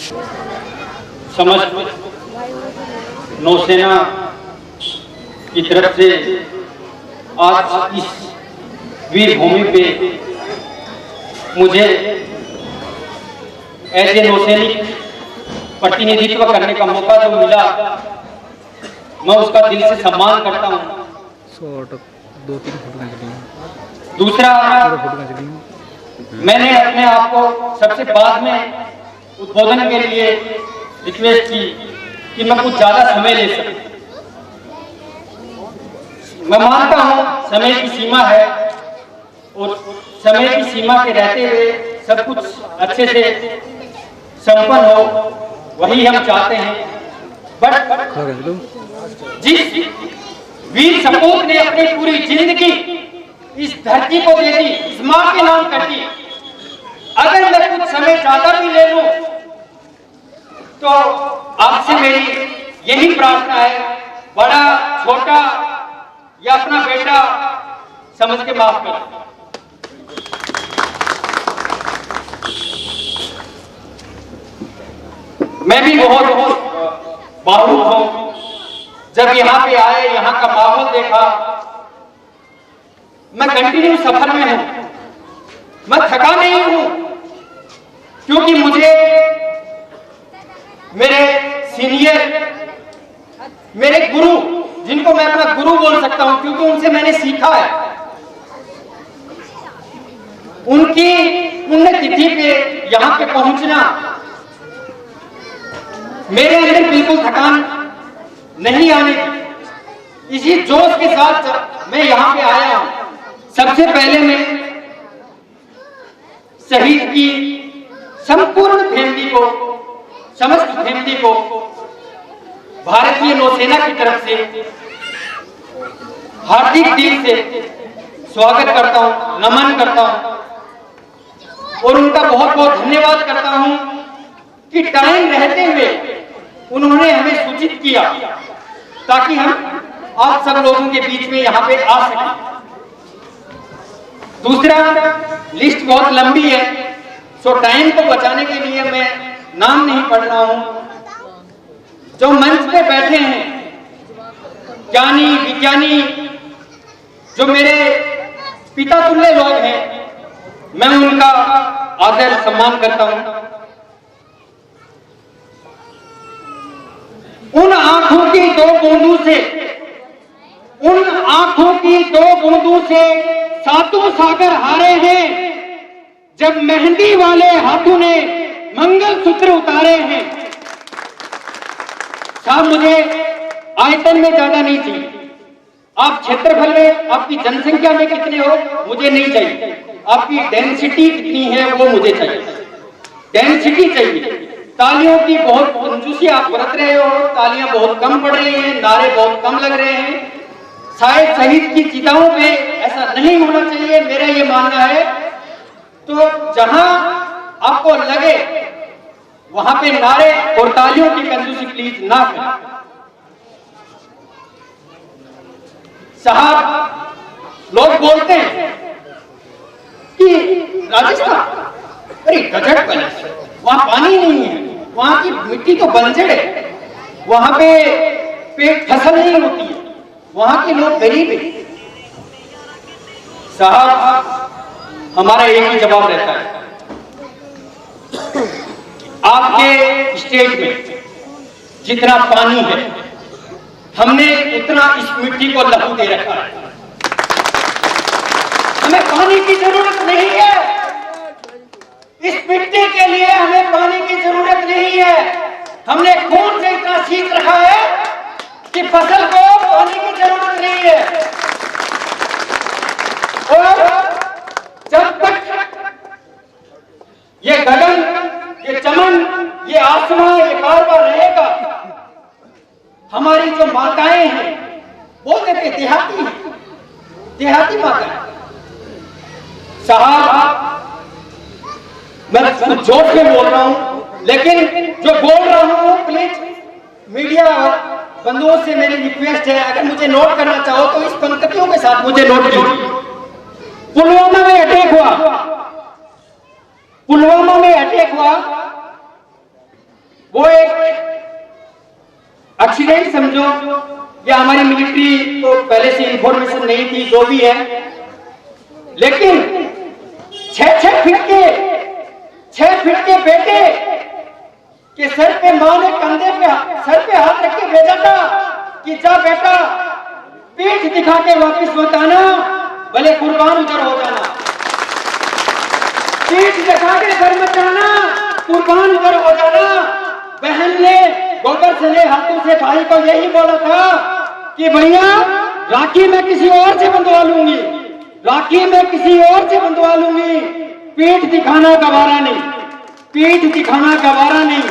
समस्त नौसेना की तरफ से आज इस वीर भूमि पे मुझे ऐसे नौसैनिक प्रतिनिधित्व करने का मौका जो मिला, मैं उसका दिल से सम्मान करता हूँ। दूसरा, मैंने अपने आप को सबसे बाद में उद्बोधन के लिए रिक्वेस्ट की कि मैं कुछ ज्यादा समय ले सकूं। मैं मानता हूं समय की सीमा है और समय की सीमा के रहते हुए सब कुछ अच्छे से संपन्न हो, वही हम चाहते हैं। बट जिस वीर सपूत ने अपनी पूरी जिंदगी इस धरती को दे दी, इस मां के नाम कर दी, अगर मैं कुछ समय ज्यादा भी ले लूं तो आपसे मेरी यही प्रार्थना है, बड़ा छोटा या अपना बेटा समझ के माफ कर। मैं भी बहुत भावुक हूं जब यहाँ पे आए, यहाँ का माहौल देखा। मैं कंटिन्यू सफर में हूं, मैं थका नहीं हूं, क्योंकि मुझे मेरे सीनियर, मेरे गुरु, जिनको मैं अपना गुरु बोल सकता हूं क्योंकि उनसे मैंने सीखा है, उनकी पुण्यतिथि पे यहाँ पे पहुंचना मेरे अंदर बिल्कुल थकान नहीं आने दी। इसी जोश के साथ मैं यहाँ पे आया हूं। सबसे पहले मैं शहीद की संपूर्ण फैमिली को, समस्त फैमिली को भारतीय नौसेना की तरफ से हार्दिक दिल से स्वागत करता हूं, नमन करता हूं और उनका बहुत बहुत धन्यवाद करता हूं कि टाइम रहते हुए उन्होंने हमें सूचित किया ताकि हम आप सब लोगों के बीच में यहाँ पे आ सकें। दूसरा, लिस्ट बहुत लंबी है, सो टाइम को बचाने के लिए मैं नाम नहीं पढ़ रहा हूं। जो मंच पे बैठे हैं, ज्ञानी विज्ञानी, जो मेरे पिता तुल्य लोग हैं, मैं उनका आदर सम्मान करता हूं। उन आंखों की दो बूंदों से, उन आंखों की दो बूंदों से सातों सागर हारे हैं, जब मेहंदी वाले हाथों ने मंगलसूत्र उतारे हैं। साहब, मुझे आयतन में ज्यादा नहीं चाहिए, आप क्षेत्रफल में, आपकी जनसंख्या में कितने हो मुझे नहीं चाहिए, आपकी डेंसिटी कितनी है वो मुझे चाहिए। डेंसिटी चाहिए। तालियों की बहुत कंजूसी आप बरत रहे हो, तालियां बहुत कम पड़ रही हैं, नारे बहुत कम लग रहे हैं। शायद शहीद की चिताओं पे ऐसा नहीं होना चाहिए, मेरा ये मानना है। तो जहां आपको लगे वहां पे नारे और तालियों की कंजूसी प्लीज ना करें। साहब, लोग बोलते हैं कि राजस्थान अरे गजब पैलेस, वहां पानी नहीं है, वहां की मिट्टी तो बंजर है, वहां पे पेट फसल नहीं होती है, वहां के लोग गरीब है। साहब, हमारा एक ही जवाब रहता है, आपके स्टेट में जितना पानी है हमने उतना इस मिट्टी को लहू दे रखा है। हमें पानी की जरूरत नहीं है, इस मिट्टी के लिए हमें पानी की जरूरत नहीं है। हमने खून से इतना सींच रखा है कि फसल को पानी की जरूरत नहीं है। और जब तक ये गगन, ये चमन, ये आसमान, ये कारवा रहेगा, हमारी जो माताएं हैं, बोलते थे देहाती हैं, देहाती माताएं। साहब, मैं कुछ जोर से बोल रहा हूं, लेकिन जो बोल रहा हूं प्लीज मीडिया बंधुओं से मेरी रिक्वेस्ट है, अगर मुझे नोट करना चाहो तो इस पंक्तियों के साथ मुझे नोट कीजिए। पुलवामा में अटैक हुआ, पुलवामा में अटैक हुआ, वो एक एक्सीडेंट समझो, या हमारी मिलिट्री को पहले से इंफॉर्मेशन नहीं थी, जो भी है, लेकिन 6 फीट के बेटे के सर पे मां ने कंधे पे सर पे हाथ रख के भेजा था कि जा बेटा पीठ दिखा के वापिस मत आना, भले कुर्बान उधर हो जाना। पीठ दिखा के घर मत जाना, कुर्बान उधर हो जाना। बहन ने गोबर से ले हाथों से भाई को यही बोला था कि भैया राखी मैं किसी और से बंधवा लूंगी, राखी मैं किसी और से बंधवा लूंगी, पीठ दिखाना गवारा नहीं, पीठ दिखाना गवारा नहीं।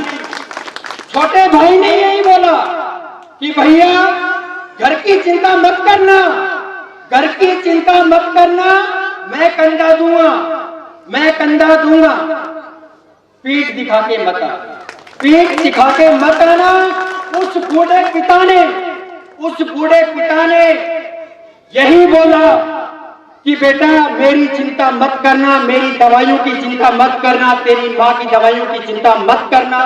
छोटे भाई ने यही बोला कि भैया घर की चिंता मत करना, घर की चिंता मत करना, मैं कंधा दूंगा, मैं कंधा दूंगा, पीठ दिखा के मत आना, पीठ दिखा के मत आना। उस बूढ़े पिता ने यही बोला कि बेटा मेरी चिंता मत करना, मेरी दवाइयों की चिंता मत करना, तेरी माँ की दवाइयों की चिंता मत करना।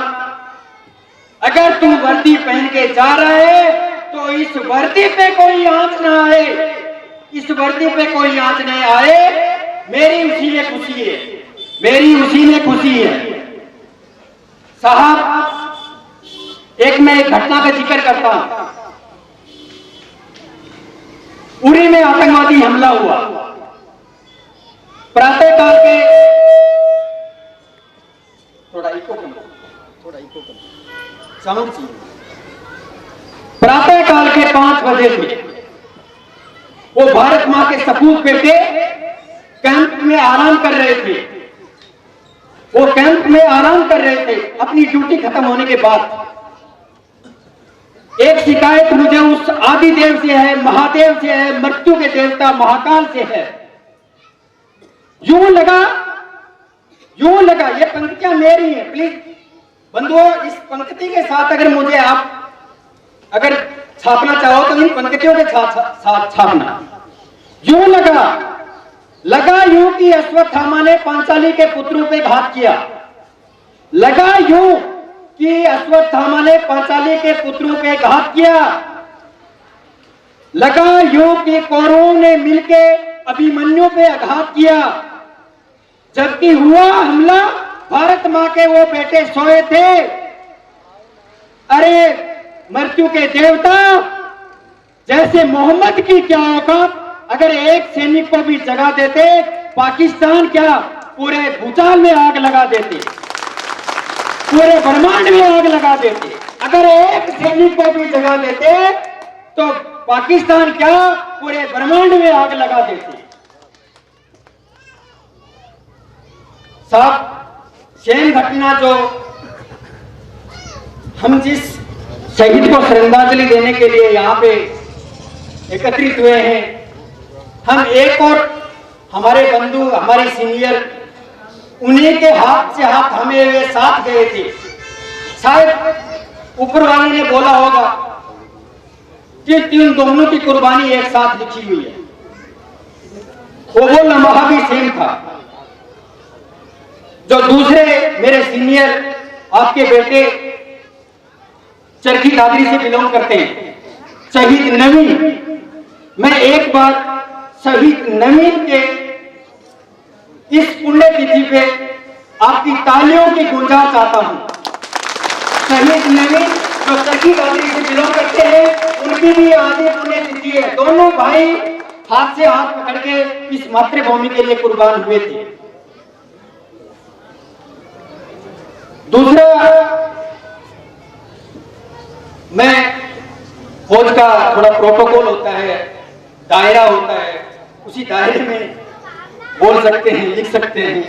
अगर तू वर्दी पहन के जा रहा है तो इस वर्दी पे कोई आंच ना आए, इस वर्दी पे कोई आंच नहीं आए, मेरी उसी में खुशी है, मेरी उसी में खुशी है। साहब एक मैं एक घटना का जिक्र करता हूं। उरी में आतंकवादी हमला हुआ, प्रातःकाल के थोड़ा इको कम साउंड चाहिए। प्रातःकाल के 5 बजे थे, वो भारत मां के सपूत बेटे कैंप में आराम कर रहे थे, वो कैंप में आराम कर रहे थे अपनी ड्यूटी खत्म होने के बाद। एक शिकायत मुझे उस आदिदेव से है, महादेव से है, मृत्यु के देवता महाकाल से है। यूं लगा ये पंक्तियां मेरी हैं, प्लीज बंधुओं इस पंक्ति के साथ अगर मुझे आप अगर छापना चाहो तो इन पंक्तियों के साथ छापना। यूं लगा यूं कि अश्वत्थामा ने पांचाली के पुत्रों पे घात किया, लगा यूं कि अश्वत्थामा ने पांचाली के पुत्रों पे घात किया, लगा यूं कि कौरवों ने मिलके अभिमन्यु पे आघात किया, जबकि हुआ हमला भारत मां के वो बेटे सोए थे। अरे मृत्यु के देवता, जैसे मोहम्मद की क्या औकात, अगर एक सैनिक को भी जगा देते, पाकिस्तान क्या पूरे भूचाल में आग लगा देते, पूरे ब्रह्मांड में आग लगा देते। अगर एक सैनिक को भी जगा देते तो पाकिस्तान क्या पूरे ब्रह्मांड में आग लगा देते। साहब सेम घटना जो हम जिस शहीद को श्रद्धांजलि देने के लिए यहाँ पे एकत्रित हुए हैं, हम एक और हमारे बंधु हमारे सीनियर उन्हीं के हाथ से हाथ हमें वे साथ गए थे। शायद ऊपर वाले ने बोला होगा कि तीन दोनों की कुर्बानी एक साथ लिखी हुई है, वो लम्हा भी सेम था। जो दूसरे मेरे सीनियर आपके बेटे चरखी दादरी से बिलोंग करते हैं, शहीद नवीन, मैं एक बार शहीद नवीन के इस पुण्य तिथि पे आपकी तालियों की गुंजाइश चाहता हूं। शहीद नवीन जो चरखी दादरी से बिलोंग करते हैं, उनकी भी आज पुण्य तिथि है। दोनों भाई हाथ से हाथ पकड़ के इस मातृभूमि के लिए कुर्बान हुए थे। दूसरा, मैं फौज का थोड़ा प्रोटोकॉल होता है, दायरा होता है, उसी दायरे में बोल सकते हैं, लिख सकते हैं।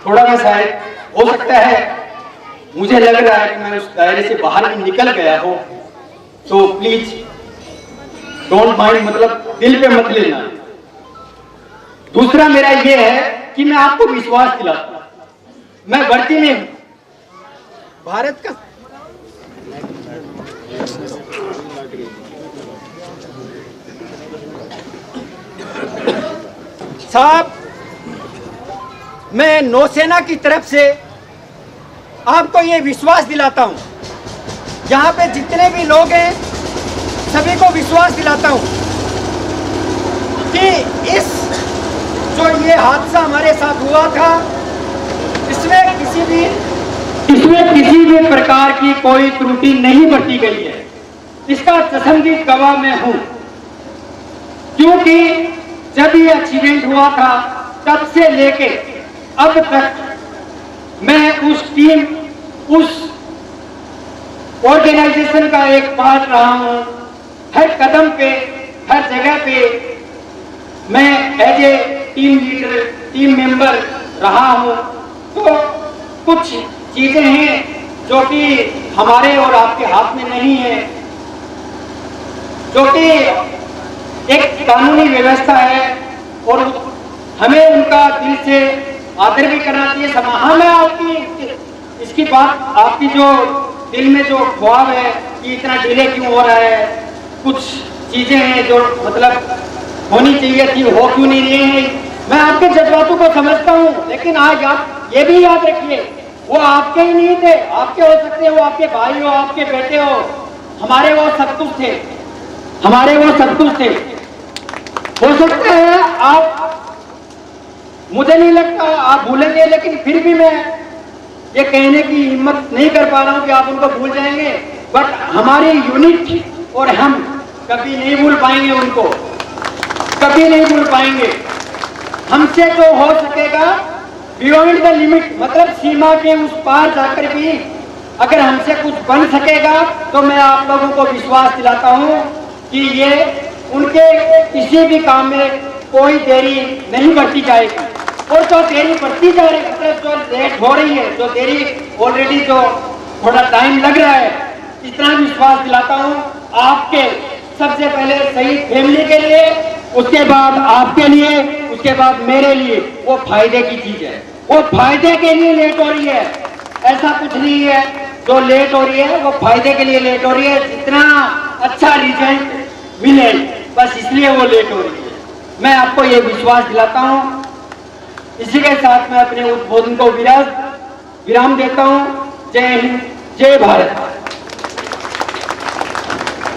थोड़ा मैं शायद हो सकता है, मुझे लग रहा है कि मैं उस दायरे से बाहर भी निकल गया हो, तो प्लीज डोंट माइंड, मतलब दिल पे मत लेना। दूसरा मेरा ये है कि मैं आपको विश्वास दिलाता हूं, मैं भर्ती में हूं, भारत का साहब, मैं नौसेना की तरफ से आपको यह विश्वास दिलाता हूं यहाँ पे जितने भी लोग हैं सभी को विश्वास दिलाता हूँ कि इस जो ये हादसा हमारे साथ हुआ था इसमें किसी भी प्रकार की कोई त्रुटि नहीं बरती गई है। इसका चशमदीद गवाह मैं हूं, क्योंकि जब ये एक्सीडेंट हुआ था तब से लेके अब तक मैं उस ऑर्गेनाइजेशन का एक पार्ट रहा हूं। हर कदम पे, हर जगह पे मैं as a team leader, team member रहा हूं। तो कुछ चीजें हैं जो कि हमारे और आपके हाथ में नहीं है, जो कि एक कानूनी व्यवस्था है और हमें उनका दिल से आदर भी करना चाहिए। हाँ, मैं आपकी इसकी बात, आपकी जो दिल में जो ख्वाब है कि इतना डिले क्यों हो रहा है, कुछ चीजें हैं जो मतलब होनी चाहिए थी, हो क्यों नहीं रही है, मैं आपके जज्बातों को समझता हूं। लेकिन आज आप ये भी याद रखिए, वो आपके ही नहीं थे, आपके हो सकते हैं, वो आपके भाई हो, आपके बेटे हो, हमारे वो सब कुछ थे, हमारे वो सब कुछ थे। हो सकता है आप, मुझे नहीं लगता आप भूलेंगे, लेकिन फिर भी मैं ये कहने की हिम्मत नहीं कर पा रहा हूं कि आप उनको भूल जाएंगे। बट हमारी यूनिट और हम कभी नहीं भूल पाएंगे उनको, कभी नहीं भूल पाएंगे। हमसे जो हो सकेगा बियॉन्ड द लिमिट, मतलब सीमा के उस पार जाकर भी अगर हमसे कुछ बन सकेगा तो मैं आप लोगों को विश्वास दिलाता हूं कि ये उनके किसी भी काम में कोई देरी नहीं बढ़ती जाएगी। और जो देरी बढ़ती जा रही है, मतलब जो लेट हो रही है, जो देरी ऑलरेडी जो थोड़ा टाइम लग रहा है, इतना विश्वास दिलाता हूं आपके, सबसे पहले सही फैमिली के लिए, उसके बाद आपके लिए, उसके बाद मेरे लिए। वो फायदे की चीज है, वो फायदे के लिए लेट हो रही है, ऐसा कुछ नहीं है। जो लेट हो रही है वो फायदे के लिए लेट हो रही है, जितना अच्छा रिजल्ट मिले बस इसलिए वो लेट हो रही है। मैं आपको ये विश्वास दिलाता हूं। इसी के साथ मैं अपने उद्बोधन को विराम देता हूं। जय हिंद, जय भारत।